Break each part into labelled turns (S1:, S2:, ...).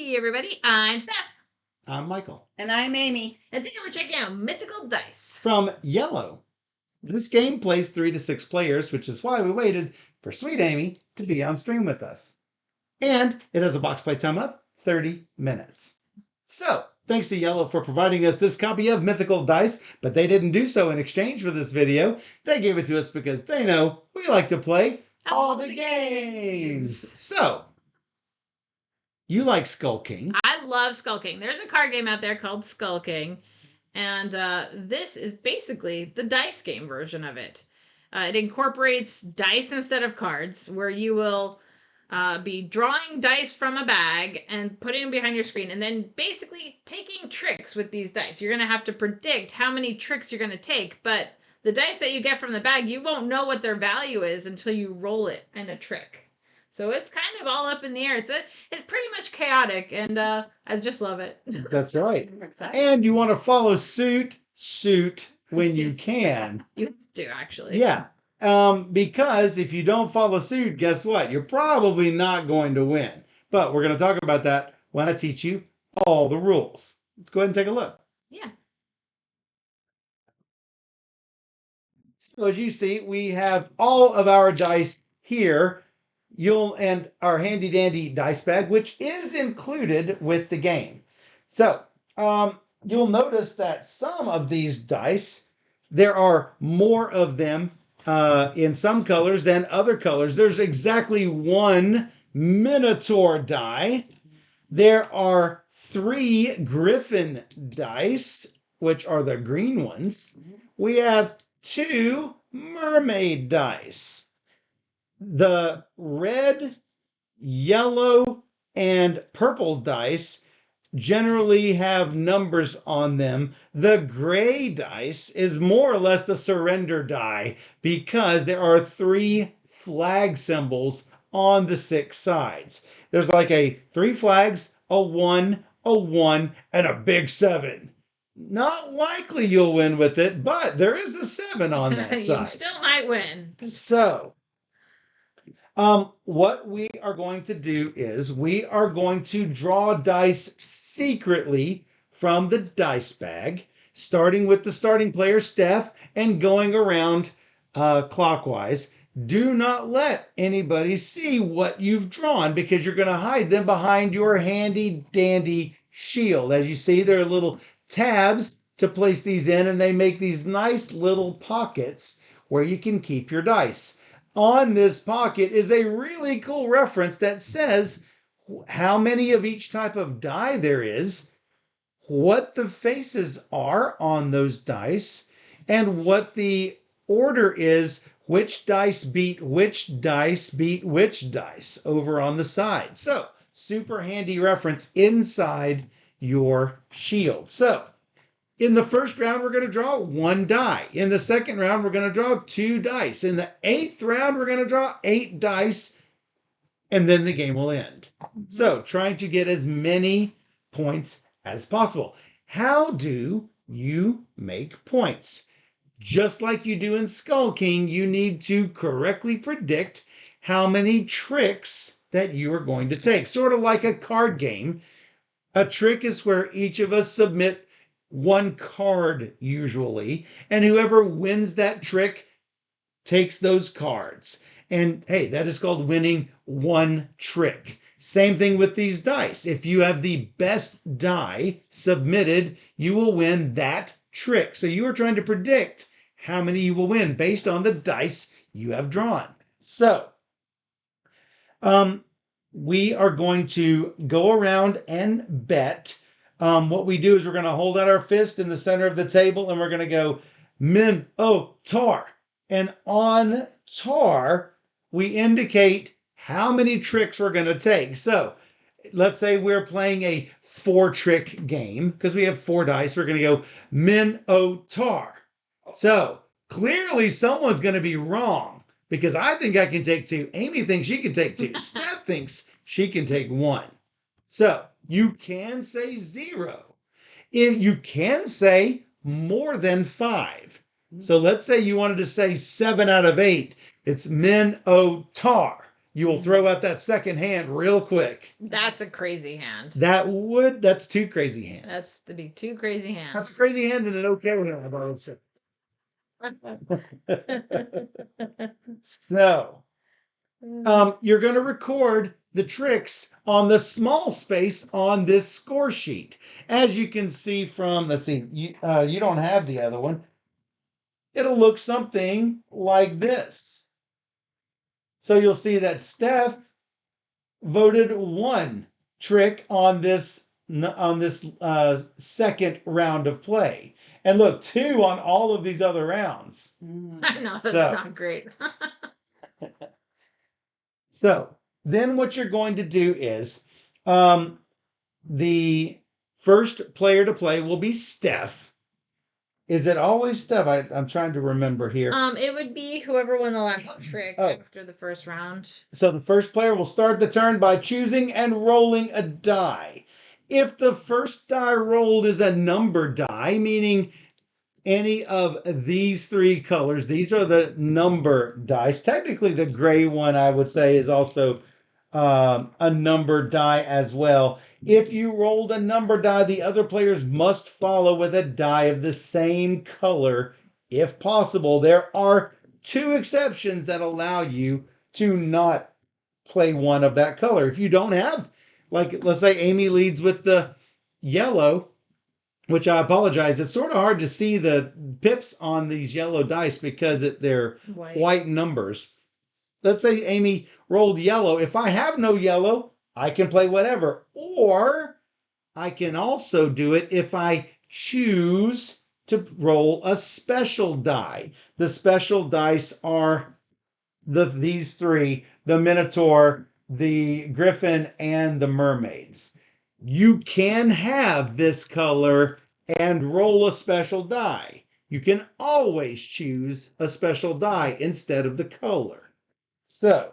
S1: Hey everybody, I'm Steph.
S2: I'm Michael.
S3: And I'm Amy.
S1: And today we're checking out Mythical Dice.
S2: From Yellow. This game plays 3 to 6 players, which is why we waited for Sweet Amy to be on stream with us. And it has a box play time of 30 minutes. So, thanks to Yellow for providing us this copy of Mythical Dice, but they didn't do so in exchange for this video. They gave it to us because they know we like to play all the games. So, you like Skull King.
S1: I love Skull King. There's a card game out there called Skull King, and this is basically the dice game version of it. It incorporates dice instead of cards, where you will be drawing dice from a bag and putting them behind your screen, and then basically taking tricks with these dice. You're going to have to predict how many tricks you're going to take, but the dice that you get from the bag, you won't know what their value is until you roll it in a trick. So it's kind of all up in the air. It's pretty much chaotic, and I just love it.
S2: That's right. And you want to follow suit when you can.
S1: You have to, actually.
S2: Yeah. Because if you don't follow suit, guess what? You're probably not going to win. But we're going to talk about that when I teach you all the rules. Let's go ahead and take a look.
S1: Yeah.
S2: So as you see, we have all of our dice here. And our handy dandy dice bag, which is included with the game. So you'll notice that some of these dice, there are more of them in some colors than other colors. There's exactly one Minotaur die. There are 3 Griffin dice, which are the green ones. We have 2 Mermaid dice. The red, yellow, and purple dice generally have numbers on them. The gray dice is more or less the surrender die because there are 3 flag symbols on the 6 sides. There's like 3 flags, a 1, and a big 7. Not likely you'll win with it, but there is a 7 on that side.
S1: You still might win.
S2: So, what we are going to do is we are going to draw dice secretly from the dice bag, starting with the starting player, Steph, and going around clockwise. Do not let anybody see what you've drawn because you're going to hide them behind your handy dandy shield. As you see, there are little tabs to place these in, and they make these nice little pockets where you can keep your dice. On this pocket is a really cool reference that says how many of each type of die there is, what the faces are on those dice, and what the order is, which dice beat which dice beat which dice over on the side. So, super handy reference inside your shield. So, in the first round, we're going to draw 1 die. In the second round, we're going to draw 2 dice. In the 8th round, we're going to draw 8 dice, and then the game will end. So, trying to get as many points as possible. How do you make points? Just like you do in Skull King, you need to correctly predict how many tricks that you are going to take. Sort of like a card game. A trick is where each of us submit 1 card usually, and whoever wins that trick takes those cards. And hey, that is called winning 1 trick. Same thing with these dice. If you have the best die submitted, you will win that trick. So you are trying to predict how many you will win based on the dice you have drawn. So, we are going to go around and bet. What we do is we're going to hold out our fist in the center of the table and we're going to go Min-O-Tar. And on tar, we indicate how many tricks we're going to take. So let's say we're playing a 4-trick game because we have 4 dice. We're going to go Min-O-Tar. So clearly someone's going to be wrong because I think I can take 2. Amy thinks she can take 2. Steph thinks she can take 1. So you can say 0. You can say more than 5. So let's say you wanted to say 7 out of 8. It's Min-O-Tar. you will throw out that second hand real quick.
S1: That's a crazy hand.
S2: That's two crazy hands.
S1: That's the big two crazy hands.
S2: That's a crazy hand and an okay hand, I would say. So, you're going to record the tricks on the small space on this score sheet. As you can see from, let's see, you don't have the other one. It'll look something like this. So you'll see that Steph voted one trick on this second round of play, and look, two on all of these other rounds.
S1: I know that's not great.
S2: So then what you're going to do is the first player to play will be Steph. Is it always Steph? I'm trying to remember here.
S1: It would be whoever won the last trick after the first round.
S2: So the first player will start the turn by choosing and rolling a die. If the first die rolled is a number die, meaning any of these three colors, these are the number dice. Technically, the gray one, I would say, is also a number die as well. If you rolled a number die, the other players must follow with a die of the same color, if possible. There are two exceptions that allow you to not play one of that color. If you don't have, like, let's say Amy leads with the yellow, which I apologize, it's sort of hard to see the pips on these yellow dice because they're white numbers. Let's say Amy rolled yellow. If I have no yellow, I can play whatever. Or I can also do it if I choose to roll a special die. The special dice are these three: the Minotaur, the Griffin, and the Mermaids. You can have this color and roll a special die. You can always choose a special die instead of the color. So,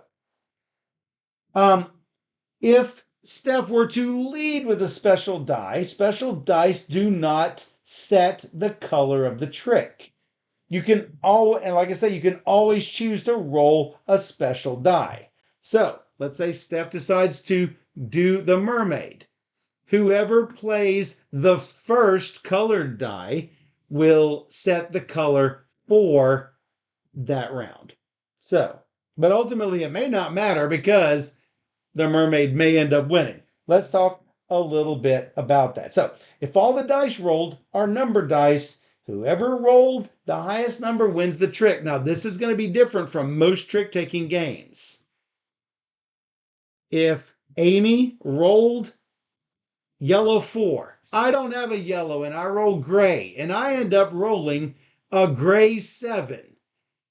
S2: if Steph were to lead with a special dice do not set the color of the trick. You can always, and like I say, you can always choose to roll a special die. So, let's say Steph decides to do the mermaid. Whoever plays the first colored die will set the color for that round. So, but ultimately it may not matter because the mermaid may end up winning. Let's talk a little bit about that. So, if all the dice rolled are number dice, whoever rolled the highest number wins the trick. Now, this is going to be different from most trick-taking games. If Amy rolled yellow 4, I don't have a yellow and I roll gray, and I end up rolling a gray 7.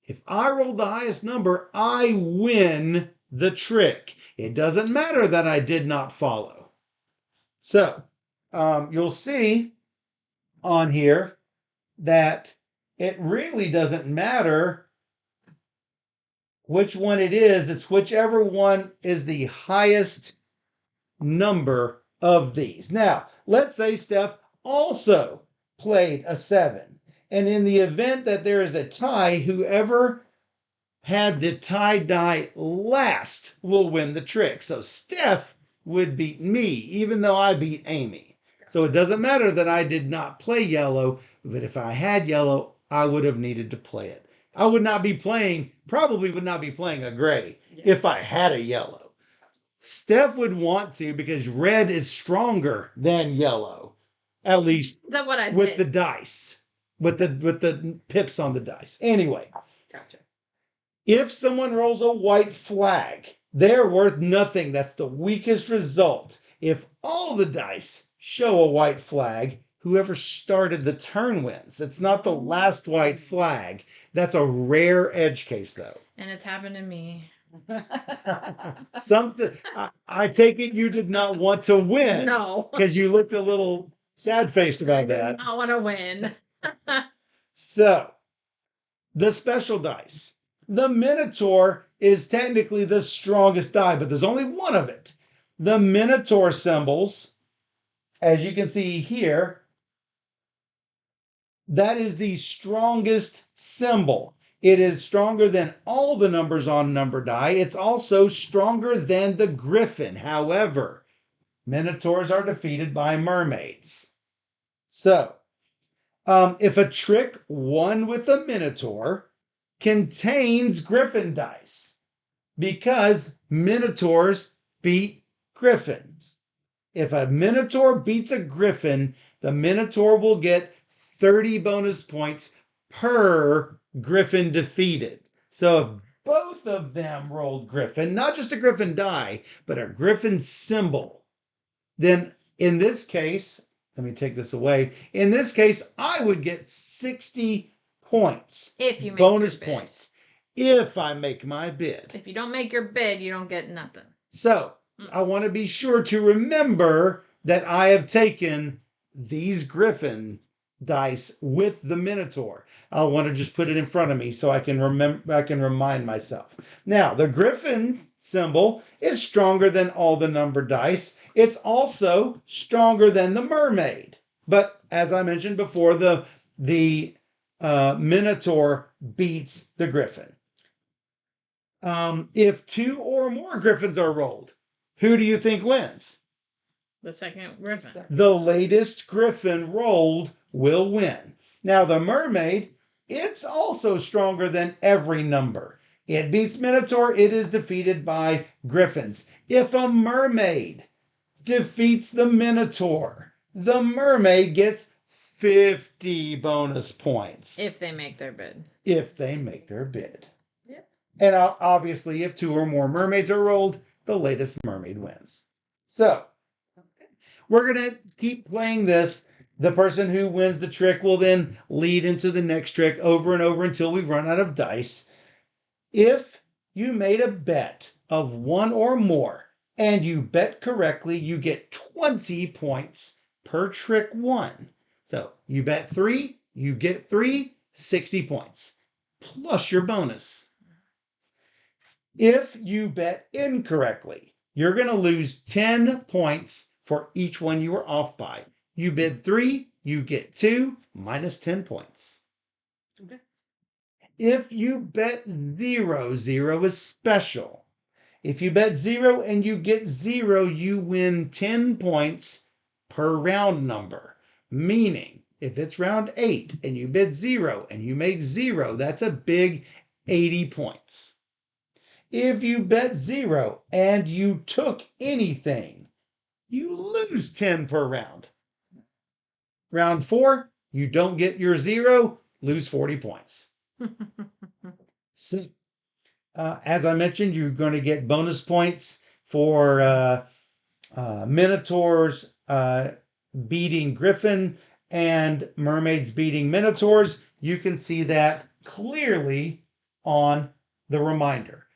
S2: If I roll the highest number, I win the trick. It doesn't matter that I did not follow. So, you'll see on here that it really doesn't matter which one it is. It's whichever one is the highest number of these. Now, let's say Steph also played a 7. And in the event that there is a tie, whoever had the tie die last will win the trick. So Steph would beat me, even though I beat Amy. So it doesn't matter that I did not play yellow, but if I had yellow, I would have needed to play it. I would not be playing, probably would not be playing a gray if I had a yellow. Steph would want to because red is stronger than yellow, at least with the dice, with the pips on the dice. Anyway,
S1: gotcha.
S2: If someone rolls a white flag, they're worth nothing. That's the weakest result. If all the dice show a white flag, whoever started the turn wins. It's not the last white flag. That's a rare edge case, though.
S1: And it's happened to me.
S2: I take it you did not want to win.
S1: No.
S2: Because you looked a little sad-faced about that.
S1: I did not want to win.
S2: So, the special dice. The Minotaur is technically the strongest die, but there's only one of it. The Minotaur symbols, as you can see here, that is the strongest symbol. It is stronger than all the numbers on number die. It's also stronger than the griffin. However, minotaurs are defeated by mermaids. So, if a trick won with a minotaur contains griffin dice, because minotaurs beat griffins. If a minotaur beats a griffin, the minotaur will get 30 bonus points per griffin defeated. So if both of them rolled griffin, not just a griffin die, but a griffin symbol, then in this case, let me take this away. In this case, I would get 60 points.
S1: If you make
S2: bonus
S1: your bid.
S2: points. If I make my bid.
S1: If you don't make your bid, you don't get nothing.
S2: So I want to be sure to remember that I have taken these griffin dice with the minotaur. I want to just put it in front of me so I can remember, I can remind myself. Now, the griffin symbol is stronger than all the number dice. It's also stronger than the mermaid. But as I mentioned before, the minotaur beats the griffin. If 2 or more griffins are rolled, who do you think wins?
S1: The second griffin.
S2: The latest griffin rolled will win. Now, the mermaid, it's also stronger than every number. It beats Minotaur. It is defeated by griffins. If a mermaid defeats the Minotaur, the mermaid gets 50 bonus points.
S1: If they make their bid.
S2: If they make their bid.
S1: Yeah.
S2: And obviously, if 2 or more mermaids are rolled, the latest mermaid wins. So, we're going to keep playing this. The person who wins the trick will then lead into the next trick over and over until we run out of dice. If you made a bet of 1 or more and you bet correctly, you get 20 points per trick 1. So you bet 3, you get 3, 60 points, plus your bonus. If you bet incorrectly, you're going to lose 10 points for each one you were off by. You bid 3, you get 2, minus 10 points.
S1: Okay.
S2: If you bet 0, 0 is special. If you bet 0 and you get 0, you win 10 points per round number. Meaning, if it's round 8 and you bid 0 and you make 0, that's a big 80 points. If you bet 0 and you took anything, you lose 10 per round. Round 4, you don't get your 0, lose 40 points. So, as I mentioned, you're going to get bonus points for Minotaurs beating Griffin and Mermaids beating Minotaurs. You can see that clearly on the reminder.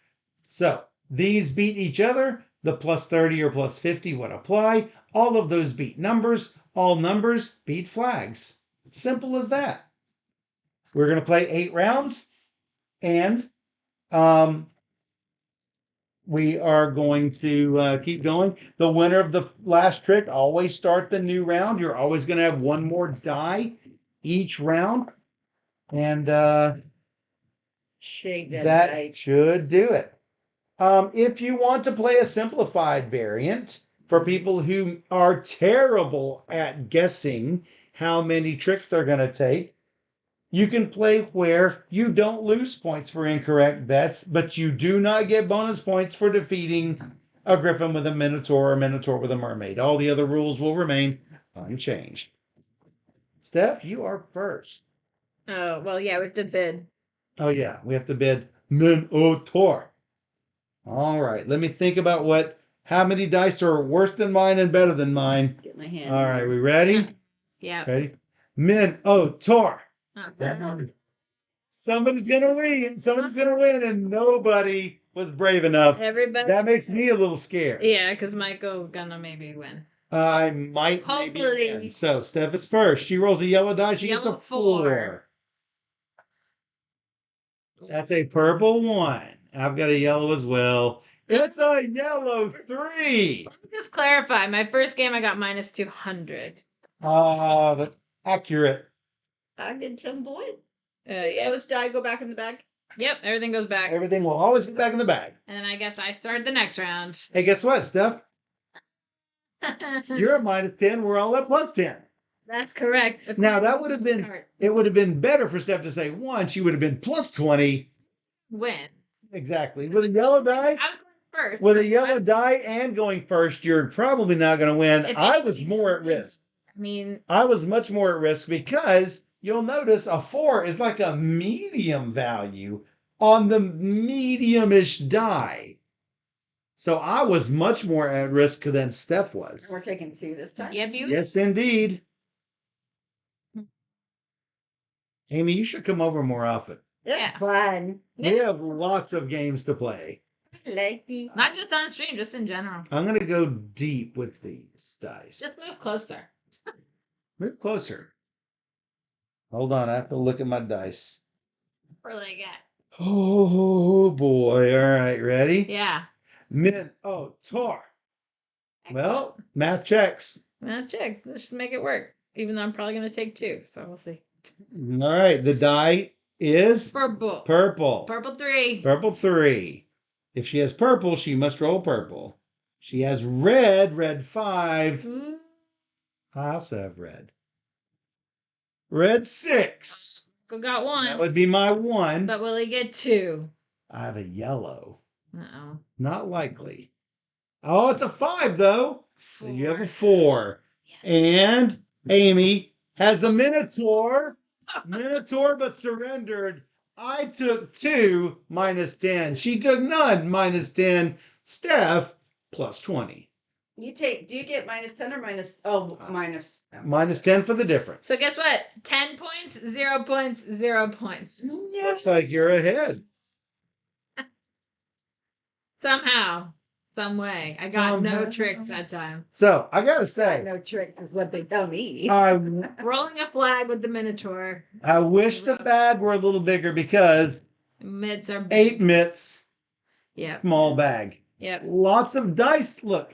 S2: So these beat each other. The plus 30 or plus 50 would apply. All of those beat numbers. All numbers beat flags. Simple as that. We're going to play 8 rounds. And we are going to keep going. The winner of the last trick always start the new round. You're always going to have one more die each round. And
S3: Shake
S2: that
S3: dice.
S2: should do it. If you want to play a simplified variant for people who are terrible at guessing how many tricks they're going to take, you can play where you don't lose points for incorrect bets, but you do not get bonus points for defeating a griffin with a minotaur or a minotaur with a mermaid. All the other rules will remain unchanged. Steph, you are first.
S1: Oh, well, yeah, we have to bid.
S2: Oh, yeah, we have to bid minotaur. All right, let me think about how many dice are worse than mine and better than mine.
S3: Get my hand.
S2: All right, we ready?
S1: Yeah.
S2: Ready? Minotaur.
S1: Uh-huh.
S2: Somebody's gonna win. Somebody's gonna win, and nobody was brave enough.
S1: Everybody.
S2: That makes me a little scared.
S1: Yeah, because Michael gonna maybe win.
S2: I might maybe
S1: Hopefully.
S2: win. So Steph is first. She rolls a yellow die. She gets
S1: Yellow
S2: a 4. That's a purple 1. I've got a yellow as well. It's a yellow 3.
S1: Let me just clarify. My first game, I got minus 200.
S2: That's accurate.
S3: I get some points.
S1: Yeah.
S3: Those die go back in the bag.
S1: Yep, everything goes back.
S2: Everything will always be back in the bag.
S1: And then I guess I start the next round.
S2: Hey, guess what, Steph? You're at -10. We're all at +10.
S1: That's correct.
S2: Now that would have been. It would have been better for Steph to say 1. She would have been +20.
S1: Win.
S2: Exactly. With a yellow die.
S1: I was going first.
S2: With a yellow die and going first, you're probably not going to win.
S1: If
S2: I was more at risk.
S1: I mean,
S2: I was much more at risk because you'll notice a 4 is like a medium value on the medium-ish die. So I was much more at risk than Steph was.
S3: We're taking 2 this time.
S1: yep, you.
S2: Yes, indeed. Amy, you should come over more often.
S3: It's fun.
S2: We have lots of games to play.
S3: Like the
S1: Not just on stream, just in general.
S2: I'm going to go deep with these dice.
S1: Just move closer.
S2: Move closer. Hold on, I have to look at my dice.
S1: Where they get?
S2: Oh boy. All right, ready?
S1: Yeah.
S2: Tor. Well, math checks.
S1: Well, checks. Let's just make it work. Even though I'm probably going to take 2, so we'll see.
S2: All right, the die is
S1: Purple.
S2: purple.
S1: Purple 3.
S2: Purple 3. If she has purple, she must roll purple. She has red 5.
S1: Ooh.
S2: I also have red. Red 6.
S1: Got 1.
S2: That would be my 1.
S1: But will he get 2?
S2: I have a yellow.
S1: Uh-oh.
S2: Not likely. Oh, it's a 5, though. So you have a
S1: 4.
S2: 4. And Amy has the Minotaur. Minotaur, but surrendered. I took 2 -10. She took none -10. Steph +20.
S3: do you get -10 or minus
S2: -10 for the difference.
S1: So guess what? 10 points, 0 points, 0 points.
S2: Looks like you're ahead.
S1: Somehow. Some way. I got no
S2: Somehow.
S1: tricks that time.
S2: So I gotta say,
S3: no trick is what they tell me.
S1: Rolling a flag with the Minotaur.
S2: I wish the bag were a little bigger because
S1: Mitts are
S2: 8 mitts,
S1: Yep.
S2: small bag.
S1: Yep.
S2: Lots of dice. Look,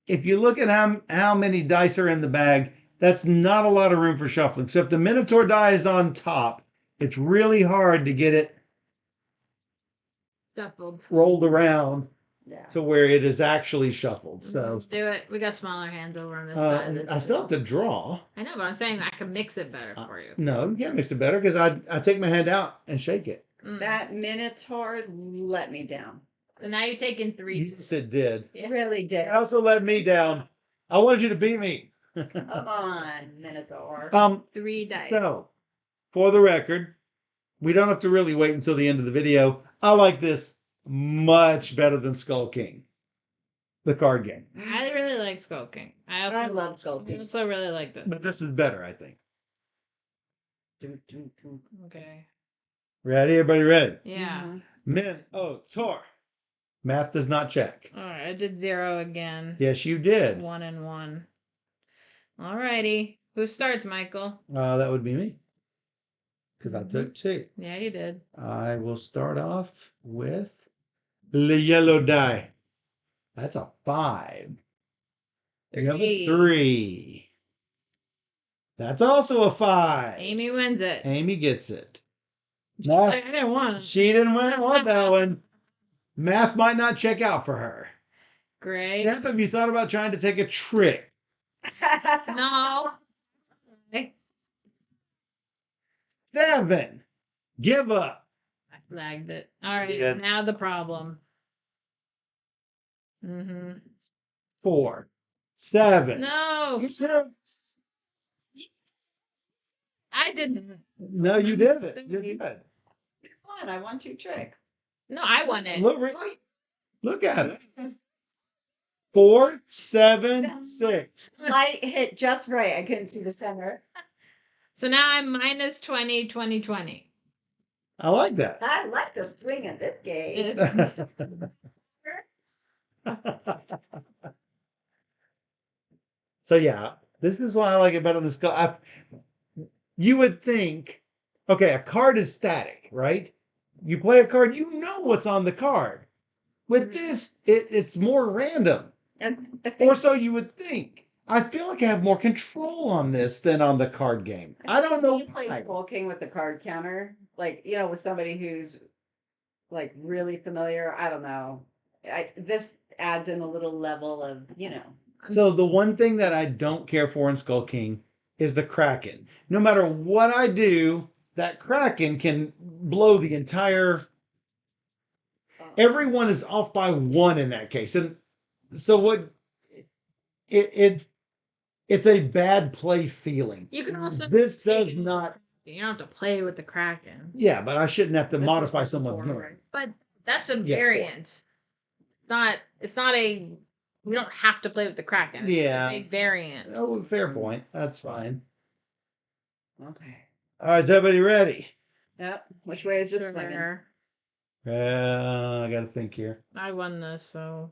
S2: if you look at how many dice are in the bag, that's not a lot of room for shuffling. So if the Minotaur die is on top, it's really hard to get it
S1: Shuffled.
S2: rolled around
S3: Yeah.
S2: to where it is actually shuffled. So
S1: Let's do it. We got smaller hands over on this side.
S2: I still have to draw.
S1: I know, but I'm saying I can mix it better for you.
S2: No, you can't mix it better because I take my hand out and shake it.
S3: That Minotaur let me down.
S1: So now you're taking 3.
S2: Yes, it did.
S3: It really did.
S2: It also let me down. I wanted you to beat me.
S3: Come on, Minotaur.
S1: 3 dice.
S2: So, for the record, we don't have to really wait until the end of the video. I like this much better than Skull King, the card game.
S1: I really like Skull King.
S3: I love
S1: I
S3: sculpting.
S1: also really like this.
S2: But this is better, I think.
S1: Okay.
S2: Ready? Everybody ready?
S1: Yeah.
S2: Tor. Math does not check.
S1: All right. I did 0 again.
S2: Yes, you did.
S1: 1 and 1. All righty. Who starts, Michael?
S2: That would be me. Because I took 2.
S1: Yeah, you did.
S2: I will start off with the yellow die. That's a 5. You have a 3. That's also a 5.
S1: Amy wins it.
S2: Amy gets it.
S1: I didn't want it.
S2: She didn't want that one. Math might not check out for her.
S1: Great.
S2: Steph, have you thought about trying to take a trick?
S1: No.
S2: 7. Give up.
S1: I flagged it. All right.
S2: Yeah.
S1: Now the problem.
S2: 4. 7.
S1: No.
S2: 6.
S1: I didn't.
S2: No, you didn't. You did.
S3: Come on, I won 2 tricks.
S1: No, I won it.
S2: Look at it. 4, 7, 6.
S3: I hit just right. I couldn't see the center.
S1: So now I'm minus 20, 20, 20.
S2: I like that.
S3: I like the swing of this game.
S2: So yeah, this is why I like it better than Skull. You would think, okay, a card is static, right? You play a card, you know what's on the card. With this, it's more random.
S3: And
S2: Or so you would think. I feel like I have more control on this than on the card game. I don't know
S3: You play
S2: why.
S3: King with the card counter, like with somebody who's like really familiar. I don't know. This adds in a little level of
S2: So the one thing that I don't care for in Skull King is the Kraken. No matter what I do, that Kraken can blow the entire. Everyone is off by one in that case, and so what? It it's a bad play feeling.
S1: You can also
S2: This
S1: take
S2: does
S1: it-
S2: not.
S1: You don't have to play with the Kraken.
S2: Yeah, but I shouldn't have to
S3: This is
S2: modify
S3: what
S2: someone's
S3: before,
S2: hand.
S1: But that's a
S2: Yeah,
S1: variant. It's not a. We don't have to play with the Kraken.
S2: Yeah.
S1: It's a variant.
S2: Oh, fair point. That's fine.
S3: Okay.
S2: All right, is everybody ready?
S3: Yep. Which way is this swinging?
S1: Sure.
S2: I got to think here.
S1: I won this, so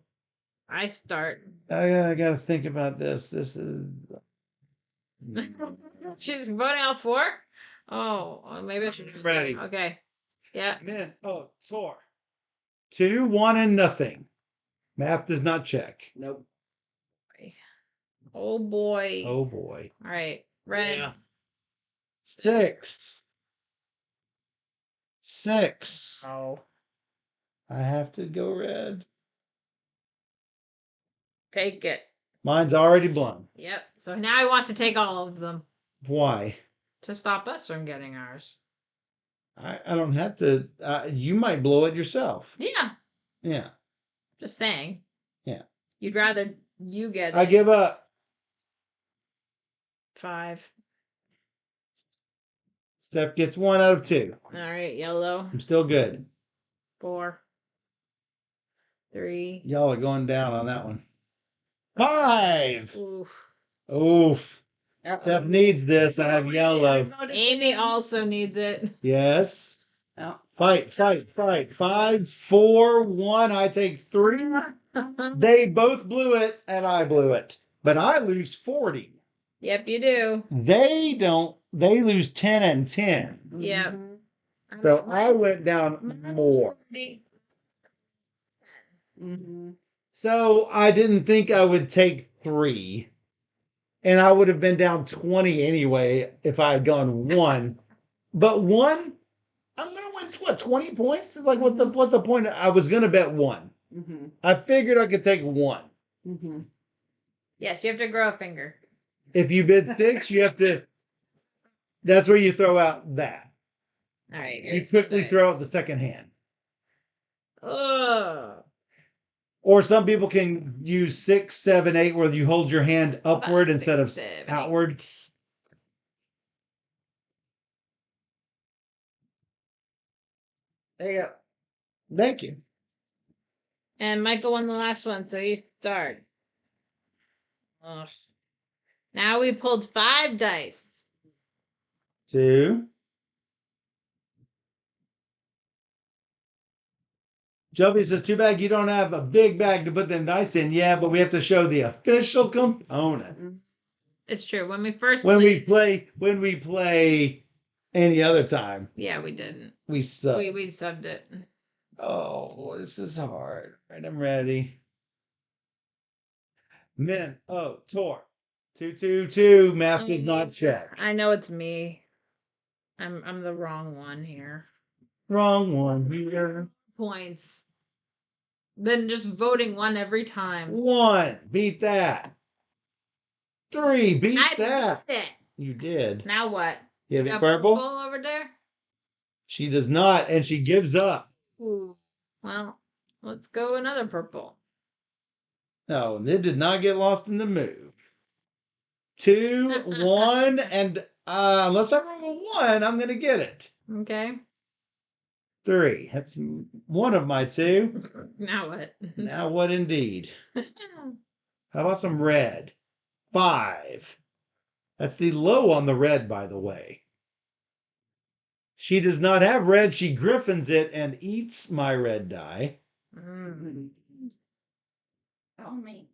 S1: I start.
S2: I got to think about this. This is.
S1: She's voting all four? Oh, well, maybe I should.
S2: Ready.
S1: Okay. Yeah.
S2: Man, Tor. 2, 1, and nothing. Math does not check.
S3: Nope.
S1: Oh boy.
S2: Oh boy.
S1: All right. Red.
S2: Yeah. 6. 6.
S1: Oh.
S2: I have to go red.
S1: Take it.
S2: Mine's already blown.
S1: Yep. So now he wants to take all of them
S2: Why?
S1: to stop us from getting ours.
S2: I don't have to. You might blow it yourself.
S1: Yeah.
S2: Yeah.
S1: Just saying.
S2: Yeah.
S1: You'd rather you get
S2: I
S1: it.
S2: give up.
S1: 5.
S2: Steph gets 1 out of 2.
S1: All right. Yellow.
S2: I'm still good.
S1: 4. 3.
S2: Y'all are going down on that one. 5.
S1: Oof.
S2: Oof.
S3: Uh-oh.
S2: Steph needs this. I have yellow.
S1: Amy also needs it.
S2: Yes.
S3: Oh.
S2: Fight. 5, 4, 1. I take 3. They both blew it, and I blew it. But I lose 40.
S1: Yep, you do.
S2: They don't. They lose 10 and 10.
S1: Yep.
S3: Mhm.
S2: So I went down more.
S3: Mhm.
S2: So I didn't think I would take 3. And I would have been down 20 anyway if I had gone 1. But 1, I'm going to win, what, 20 points? Like, what's the point? I was going to bet 1.
S3: Mhm.
S2: I figured I could take 1.
S3: Mhm.
S1: Yes, you have to grow a finger.
S2: If you bid 6, you have to. That's where you throw out that.
S1: All right.
S2: You quickly throw out the second hand.
S1: Ugh.
S2: Or some people can use 6, 7, 8, where you hold your hand upward
S1: 5,
S2: instead of
S1: 6, 7, 8.
S2: outward.
S3: There you go.
S2: Thank you.
S1: And Michael won the last one, so you start. Ugh. Now we pulled 5 dice.
S2: 2. Joby says, too bad you don't have a big bag to put them dice in. Yeah, but we have to show the official components.
S1: It's true. When we first
S2: When we
S1: played,
S2: play any other time,
S1: yeah, we didn't.
S2: we suck.
S1: We subbed it.
S2: Oh, this is hard. All right, I'm ready. Men. Oh, Tor. 2, 2, 2. Math does not check.
S1: I know it's me. I'm the wrong one here.
S2: Wrong one here.
S1: Points. Then just voting 1 every time.
S2: 1. Beat that. 3. Beat
S1: I
S2: that.
S1: beat it.
S2: You did.
S1: Now what?
S2: You have
S1: got
S2: it purple?
S1: over there?
S2: She does not, and she gives up.
S1: Ooh. Well, let's go another purple.
S2: No, it did not get lost in the move. 2, 1, and unless I roll a 1, I'm going to get it.
S1: Okay.
S2: 3. That's one of my 2.
S1: Now what?
S2: Now what indeed? How about some red? 5. That's the low on the red, by the way. She does not have red. She griffins it and eats my red die.
S1: Mm.
S3: Oh me.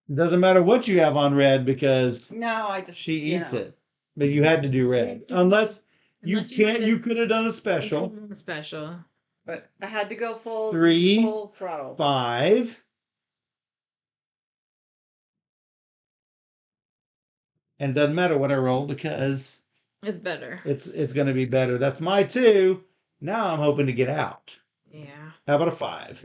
S2: It doesn't matter what you have on red because
S3: No, I just
S2: she eats it. But you had to do red. Unless you
S1: Unless you
S2: can't,
S1: wanted-
S2: you could have done a special.
S1: Special.
S3: But I had to go full
S2: 3,
S3: full throttle.
S2: 5. And doesn't matter what I roll because
S1: It's better.
S2: it's going to be better. That's my 2. Now I'm hoping to get out.
S1: Yeah.
S2: How about a 5?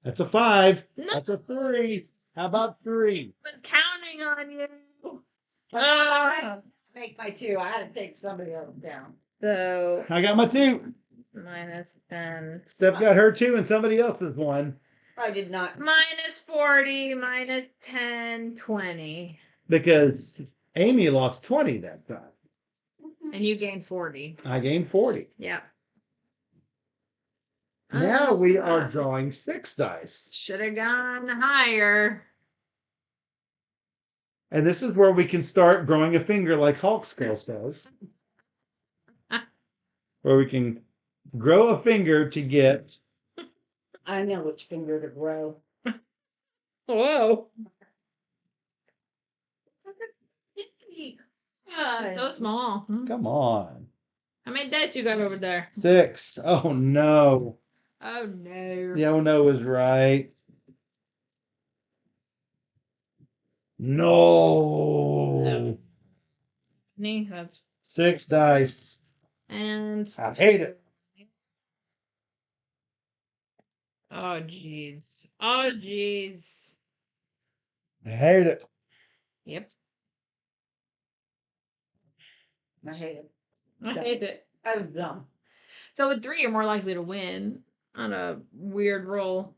S2: That's a 5.
S1: No.
S2: That's a 3. How about 3?
S1: I was counting on you.
S3: Ah, make my 2. I had to take somebody else down.
S1: So
S2: I got my 2.
S1: minus 10.
S2: Steph got her 2 and somebody else's 1
S3: I did not.
S1: Minus 40, minus 10, 20.
S2: because Amy lost 20 that time.
S1: And you gained 40.
S2: I gained 40.
S1: Yeah.
S2: Now we are drawing 6 dice.
S1: Should have gone higher.
S2: And this is where we can start growing a finger like Hulk Skull says. Where we can grow a finger to get.
S3: I know which finger to grow.
S1: Whoa.
S3: God.
S1: So small.
S2: Come on.
S1: How many dice you got over there?
S2: 6. Oh no.
S1: Oh no.
S2: The oh no is right. No.
S1: That's
S2: 6 dice.
S1: and
S2: I hate it.
S1: oh jeez. Oh jeez.
S2: I hate it.
S1: Yep.
S3: I hate it.
S1: I hate it.
S3: I was dumb.
S1: So with 3, you're more likely to win on a weird roll.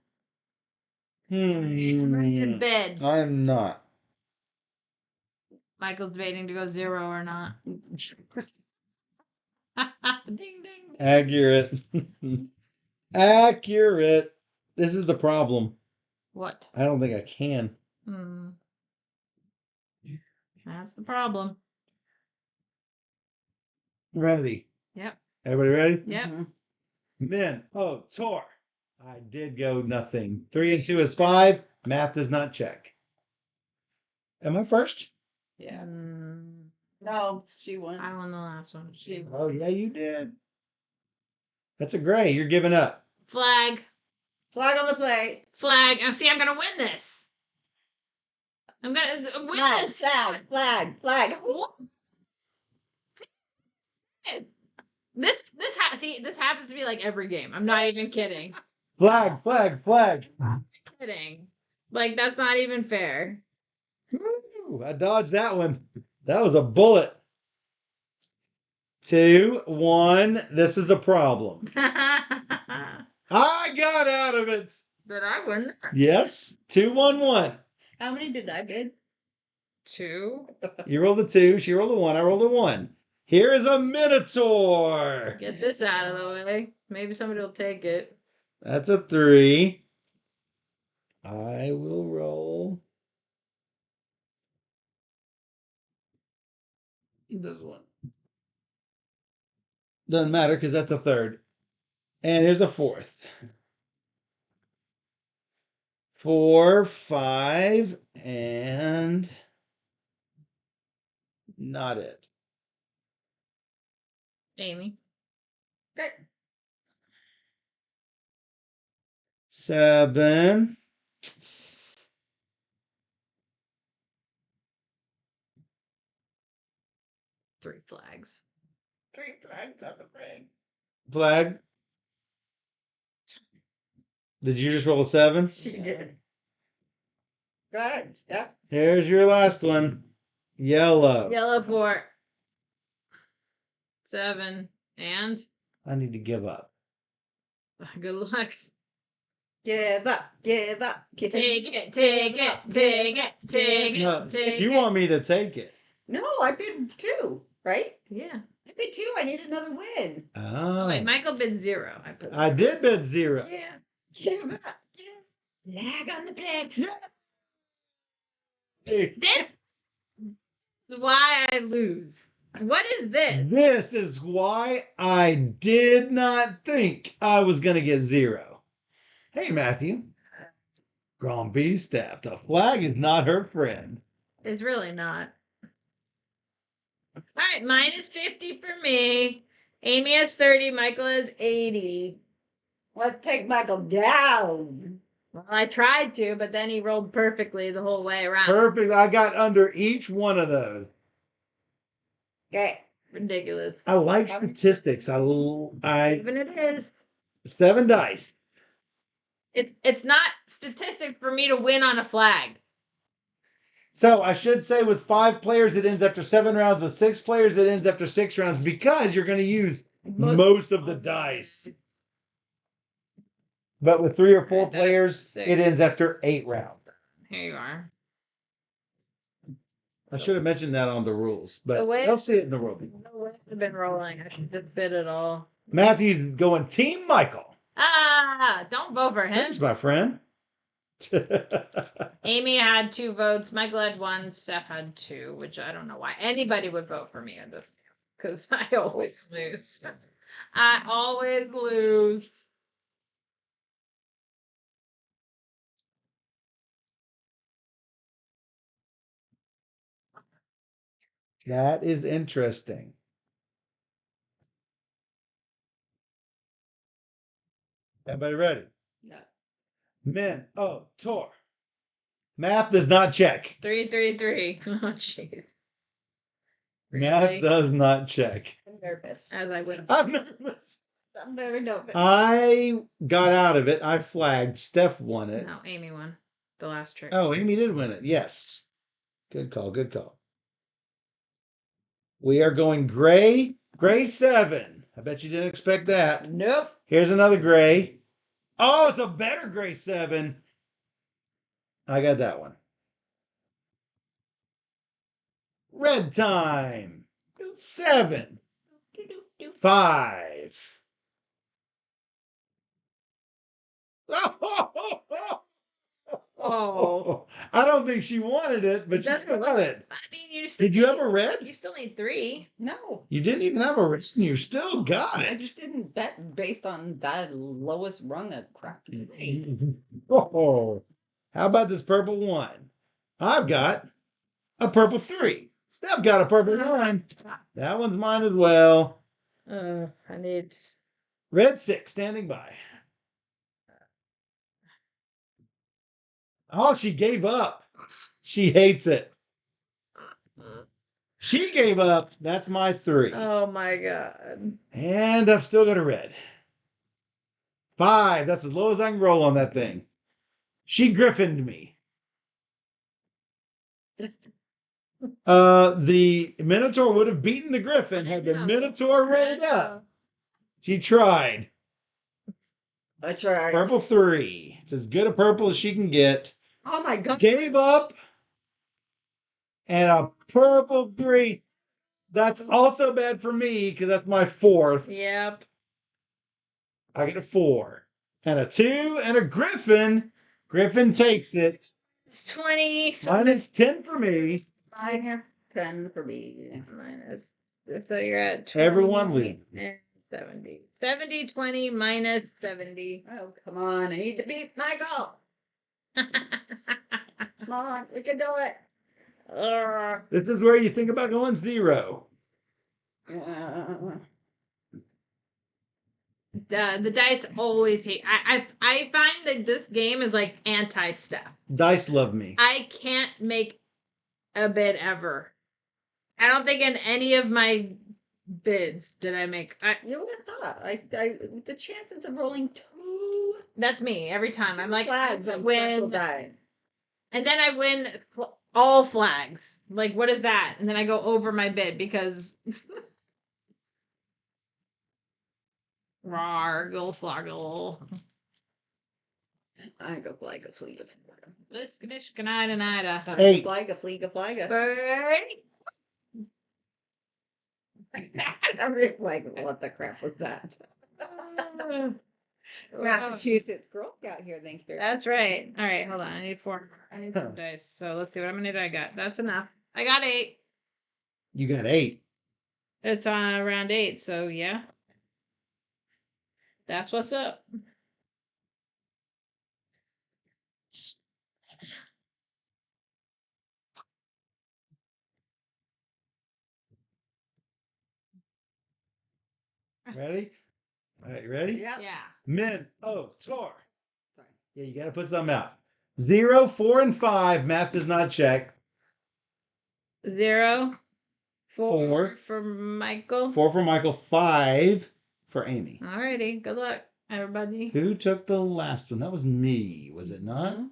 S1: I'm ready to bed.
S2: I'm not.
S1: Michael's debating to go 0 or not. Ding ding.
S2: Accurate. Accurate. This is the problem.
S1: What?
S2: I don't think I can.
S1: That's the problem.
S2: Ready.
S1: Yep.
S2: Everybody ready?
S1: Yep.
S2: Men. Oh, Tor. I did go nothing. 3 and 2 is 5. Math does not check. Am I first?
S3: Yeah. No, she won.
S1: I won the last one.
S3: She
S2: Oh, yeah, you did. That's a gray. You're giving up.
S1: Flag.
S3: Flag on the plate.
S1: Flag. Oh, see, I'm gonna win this. I'm gonna win
S3: Flag,
S1: this.
S3: flag.
S1: This happens to be like every game. I'm not even kidding.
S2: Flag.
S1: Kidding. Like that's not even fair.
S2: Ooh, I dodged that one. That was a bullet. 2, 1. This is a problem.
S1: That
S2: I got out of it.
S1: I win.
S2: Yes. 2, 1, 1.
S3: How many did I get?
S1: 2.
S2: You rolled a 2. She rolled a 1. I rolled a 1. Here is a Minotaur.
S1: Get this out of the way. Maybe somebody will take it.
S2: That's a 3. I will roll this one. Doesn't matter because that's a 3rd. And here's a 4th. 4, 5, and not it.
S1: Amy.
S2: 7.
S1: 3 flags.
S2: 3 flags on the ring. Flag. Did you just roll a 7?
S3: She did. Go ahead, Steph.
S2: Here's your last one. Yellow.
S1: Yellow 4. 7. And
S2: I need to give up.
S1: good luck.
S3: Give up.
S1: Take it.
S2: No,
S1: Take
S2: you
S1: it.
S2: want me to take it.
S3: No, I bid 2, right?
S1: Yeah.
S3: I bid 2. I need another win.
S1: Oh, wait, Michael bid 0.
S2: I did bid 0.
S3: Yeah. Give up. Lag on the plate.
S1: This is why I lose. What is this?
S2: This is why I did not think I was going to get 0. Hey, Matthew. Grumpy Steph. The flag is not her friend.
S1: It's really not. All right, minus 50 for me. Amy has 30. Michael has 80.
S3: Let's take Michael down.
S1: Well, I tried to, but then he rolled perfectly the whole way around.
S2: Perfect. I got under each one of those.
S3: Okay.
S1: Ridiculous.
S2: I like
S3: How many?
S2: statistics. I
S1: Even it is.
S2: 7 dice.
S1: It's not statistics for me to win on a flag.
S2: So I should say with 5 players, it ends after 7 rounds. With 6 players, it ends after 6 rounds because you're going to use most of the dice. But with 3 or 4
S1: Alright, that's
S2: players,
S1: 6.
S2: it ends after 8 rounds.
S1: Here you are.
S2: I should have mentioned that on the rules, but
S1: The way-
S2: they'll see it in the rule.
S1: No way I've been rolling. I should just bid it all.
S2: Matthew's going Team Michael.
S1: Don't vote for him.
S2: Thanks, my friend.
S1: Amy had 2 votes. Michael had 1. Steph had 2, which I don't know why anybody would vote for me in this game because I always lose. I always lose.
S2: That is interesting. Everybody ready?
S3: Yeah.
S2: Men. Oh, Tor. Math does not check.
S1: 3, 3, 3. Oh, jeez.
S2: Math does not check.
S3: I'm nervous.
S1: As I win.
S2: I'm nervous.
S3: I'm very nervous.
S2: I got out of it. I flagged. Steph won it.
S1: No, Amy won the last trick.
S2: Oh, Amy did win it. Yes. Good call. Good call. We are going gray. Gray 7. I bet you didn't expect that.
S3: Nope.
S2: Here's another gray. Oh, it's a better gray 7. I got that one. Red time. 7. 5.
S1: Oh.
S2: I don't think she wanted it, but she
S1: That's
S2: got it.
S1: I mean, you still
S2: Did you have a red?
S1: You still need 3.
S3: No.
S2: You didn't even have a red. You still got
S4: I
S2: it.
S4: just didn't bet based on that lowest rung of crap.
S2: Oh, how about this purple 1? I've got a purple 3. Steph got a purple 1. That one's mine as well.
S1: I need.
S2: Red 6 standing by. Oh, she gave up. She hates it. She gave up. That's my 3.
S1: Oh my god.
S2: And I've still got a red. 5. That's as low as I can roll on that thing. She griffined me. The Minotaur would have beaten the Griffin had the Minotaur read up. She tried.
S4: I tried.
S2: Purple 3. It's as good a purple as she can get.
S4: Oh my god.
S2: Gave up. And a purple 3. That's also bad for me because that's my 4th.
S1: Yep.
S2: I get a 4. And a 2 and a Griffin. Griffin takes it.
S1: It's 20. So
S2: Minus 10 for me.
S4: Minus 10 for me.
S1: minus. So you're at 20
S2: Everyone wins.
S1: and 70. 70, 20 minus 70.
S3: Oh, come on. I need to beat Michael. Come on. We can do it.
S2: This is where you think about going 0.
S1: The dice always hate. I find that this game is like anti-stuff.
S2: Dice love me.
S1: I can't make a bid ever. I don't think in any of my bids did I make.
S4: You would have thought. The chances of rolling 2
S1: That's me every time. I'm like,
S4: flags
S1: I
S4: on
S1: win,
S4: special die.
S1: and then I win all flags. Like, what is that? And then I go over my bid because. Rargle floggle.
S4: I go flag a fleet of
S1: Liskanish ganida nida.
S2: 8.
S4: flag a fleet of flag.
S1: Bird.
S4: I'm really like, what the crap was that? Massachusetts Girl Scout here, thank you.
S1: That's right. All right, hold on. I need 4 more. I need some dice. So let's see what many did I got. That's enough. I got 8.
S2: You got 8.
S1: It's round 8, so yeah. That's what's up.
S2: Ready? All right, you ready?
S4: Yeah.
S1: Yeah.
S2: Tor.
S4: Sorry.
S2: Yeah, you got to put something out. 0, 4, and 5. Math does not check.
S1: 0,
S2: 4
S1: for Michael.
S2: 4 for Michael, 5 for Amy.
S1: Alrighty, good luck, everybody.
S2: Who took the last one? That was me, was it not?
S4: I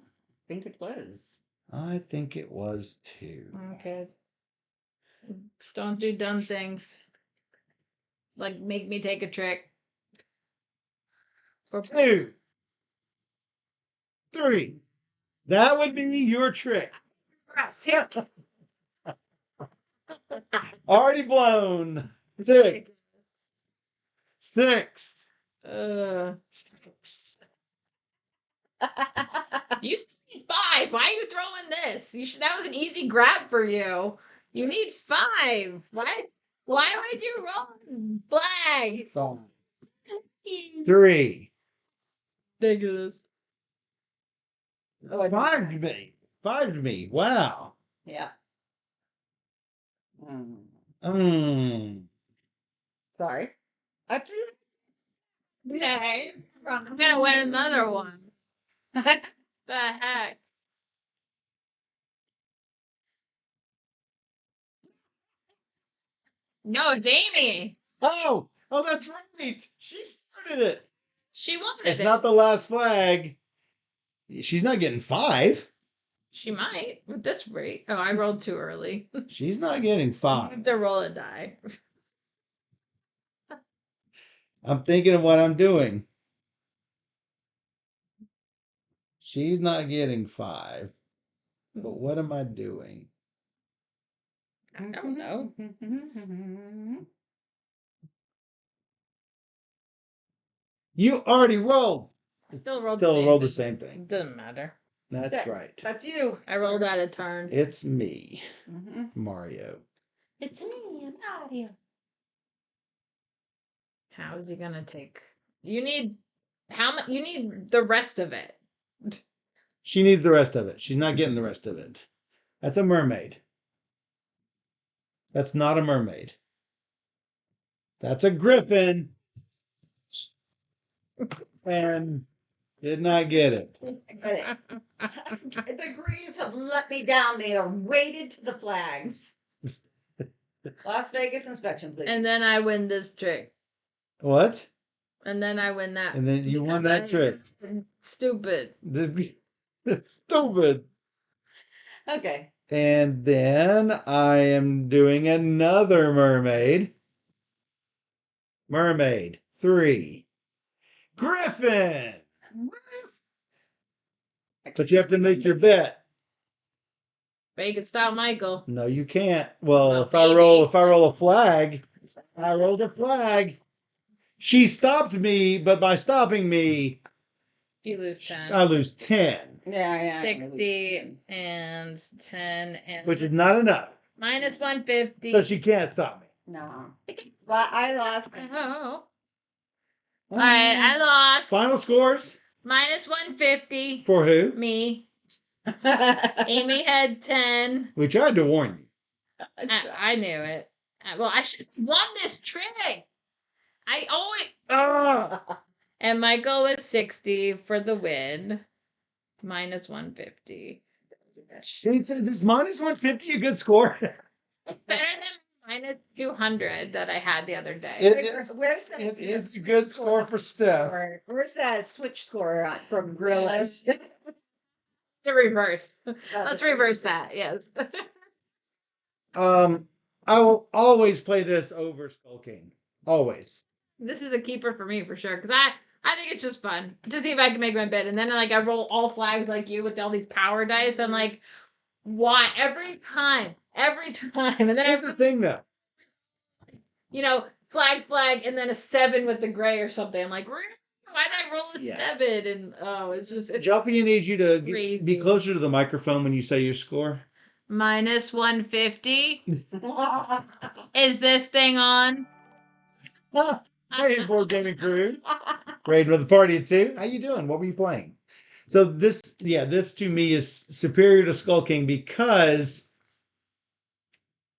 S4: think it was.
S2: I think it was too.
S1: Okay. Don't do dumb things. Like make me take a trick.
S2: 2, 3. That would be your trick.
S1: Here.
S2: Already blown. 6. 6.
S1: Uh,
S2: 6.
S1: you still need 5. Why are you throwing this? You should. That was an easy grab for you. You need 5. Why? Why would you roll flag?
S2: 5. 3.
S1: Ridiculous.
S3: Oh,
S2: 5 to me. 5 to me. Wow.
S3: Yeah. Mm.
S2: Mm.
S4: Sorry. I threw
S1: Okay. I'm gonna win another one. The heck? No, it's Amy.
S2: Oh, that's right. She started it.
S1: She wanted
S2: It's
S1: it.
S2: not the last flag. She's not getting 5.
S1: She might with this rate. Oh, I rolled too early.
S2: She's not getting
S1: I
S2: 5.
S1: have to roll a die.
S2: I'm thinking of what I'm doing. She's not getting 5. But what am I doing?
S1: I don't know.
S2: You already rolled.
S1: I still rolled
S2: Still rolled the
S1: thing.
S2: same thing.
S1: Doesn't matter.
S2: That's
S4: There.
S2: right.
S4: That's you.
S1: I rolled out a turn.
S2: It's me,
S4: Mhm.
S2: Mario.
S4: It's me, Mario.
S1: How is he gonna take? You need how much? You need the rest of it.
S2: She needs the rest of it. She's not getting the rest of it. That's a mermaid. That's not a mermaid. That's a griffin. And did not get it.
S4: The Greens have let me down. They are weighted to the flags. Las Vegas inspection, please.
S1: And then I win this trick.
S2: What?
S1: And then I win that.
S2: And then you won
S1: because
S2: that
S1: I-
S2: trick.
S1: Stupid.
S2: That's stupid.
S4: Okay.
S2: And then I am doing another mermaid. Mermaid 3. Griffin. But you have to make your bet.
S1: Bacon style Michael.
S2: No, you can't. Well,
S1: Well,
S2: if I
S1: maybe.
S2: roll a flag, I rolled a flag. She stopped me, but by stopping me,
S1: You lose 10.
S2: I lose 10,
S3: Yeah.
S1: 60 and 10 and
S2: which is not enough.
S1: minus 150.
S2: So she can't stop me.
S3: No. But I lost.
S1: Oh. All right, I lost.
S2: Final scores
S1: Minus 150.
S2: for who?
S1: Me. Amy had 10.
S2: We tried to warn you.
S1: I knew it. Well, I should have won this trick. I owe it. Oh. And Michael was 60 for the win. Minus 150.
S2: Is minus 150 a good score?
S1: Better than minus 200 that I had the other day.
S4: Where's that?
S2: It is a good score for Steph.
S3: Where's that switch score from Gorillas?
S1: The reverse. Let's reverse that. Yes.
S2: I will always play this over Skull King. Always.
S1: This is a keeper for me for sure because I think it's just fun to see if I can make my bid. And then I roll all flags like you with all these power dice. I'm like, why every time? And then
S2: Here's the thing, though.
S1: Flag, and then a 7 with the gray or something. I'm like, why did I roll a
S2: Yeah.
S1: 7? And it's
S2: Jumpy, you need you to
S1: Crazy.
S2: be closer to the microphone when you say your score.
S1: minus 150. Is this thing on?
S2: Hey, Board Gaming Crew. Raid with the party at 2. How you doing? What were you playing? So this to me is superior to Skull King because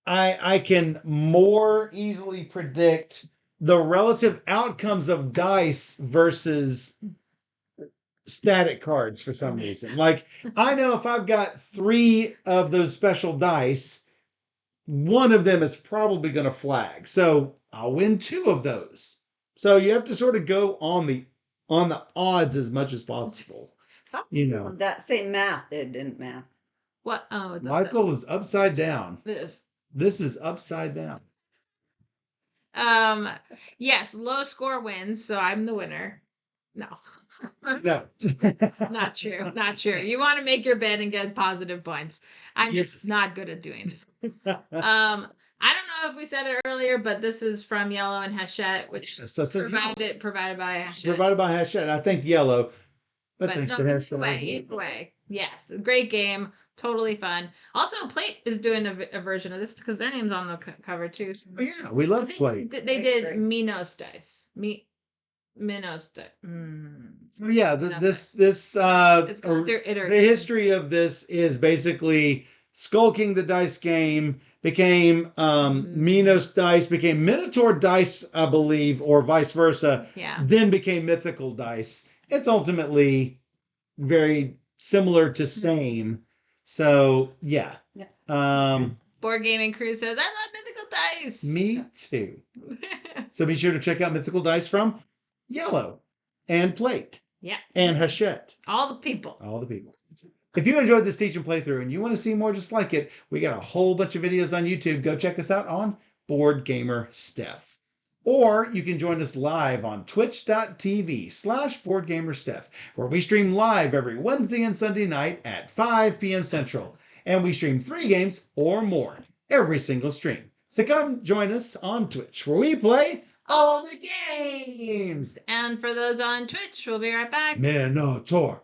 S2: I can more easily predict the relative outcomes of dice versus static cards for some reason. Like I know if I've got 3 of those special dice one of them is probably going to flag. So I'll win 2 of those. So you have to sort of go on the odds as much as possible. You know,
S4: That same math, it didn't math.
S1: What? Oh,
S2: Michael is upside down.
S1: this.
S2: This is upside down.
S1: Yes, low score wins, so I'm the winner. No.
S2: No.
S1: Not true. Not true. You want to make your bed and get positive points. I'm
S2: Yes.
S1: just not good at doing it. I don't know if we said it earlier, but this is from Yellow and Hachette, which
S2: So I said,
S1: provided by Hachette.
S2: provided by Hachette. I think Yellow. But thanks
S1: no,
S2: to
S1: either
S2: Hachette.
S1: way, either way. Yes, great game. Totally fun. Also, Plate is doing a version of this because their name's on the cover too. So
S2: Oh, yeah, we love Plate.
S1: They
S4: Plate's
S1: did
S4: great.
S1: Minos Dice. Minos Dice.
S2: So yeah,
S1: It's
S2: the
S1: gone through iterations.
S2: history of this is basically Skulking the Dice game became Minos Dice, became Minotaur Dice, I believe, or vice versa.
S1: Yeah.
S2: Then became Mythical Dice. It's ultimately very similar to same. So yeah.
S4: Yeah.
S1: Board Gaming Crew says, I love Mythical Dice.
S2: Me too. So be sure to check out Mythical Dice from Yellow and Plate
S1: Yeah.
S2: and Hachette.
S1: All the people.
S2: All the people. If you enjoyed this teach and playthrough and you want to see more just like it, we got a whole bunch of videos on YouTube. Go check us out on Board Gamer Steph. Or you can join us live on twitch.tv/BoardGamerSteph, where we stream live every Wednesday and Sunday night at 5 p.m. Central. And we stream 3 games or more every single stream. So come join us on Twitch, where we play all the games.
S1: And for those on Twitch, we'll be right back.
S2: Minotaur.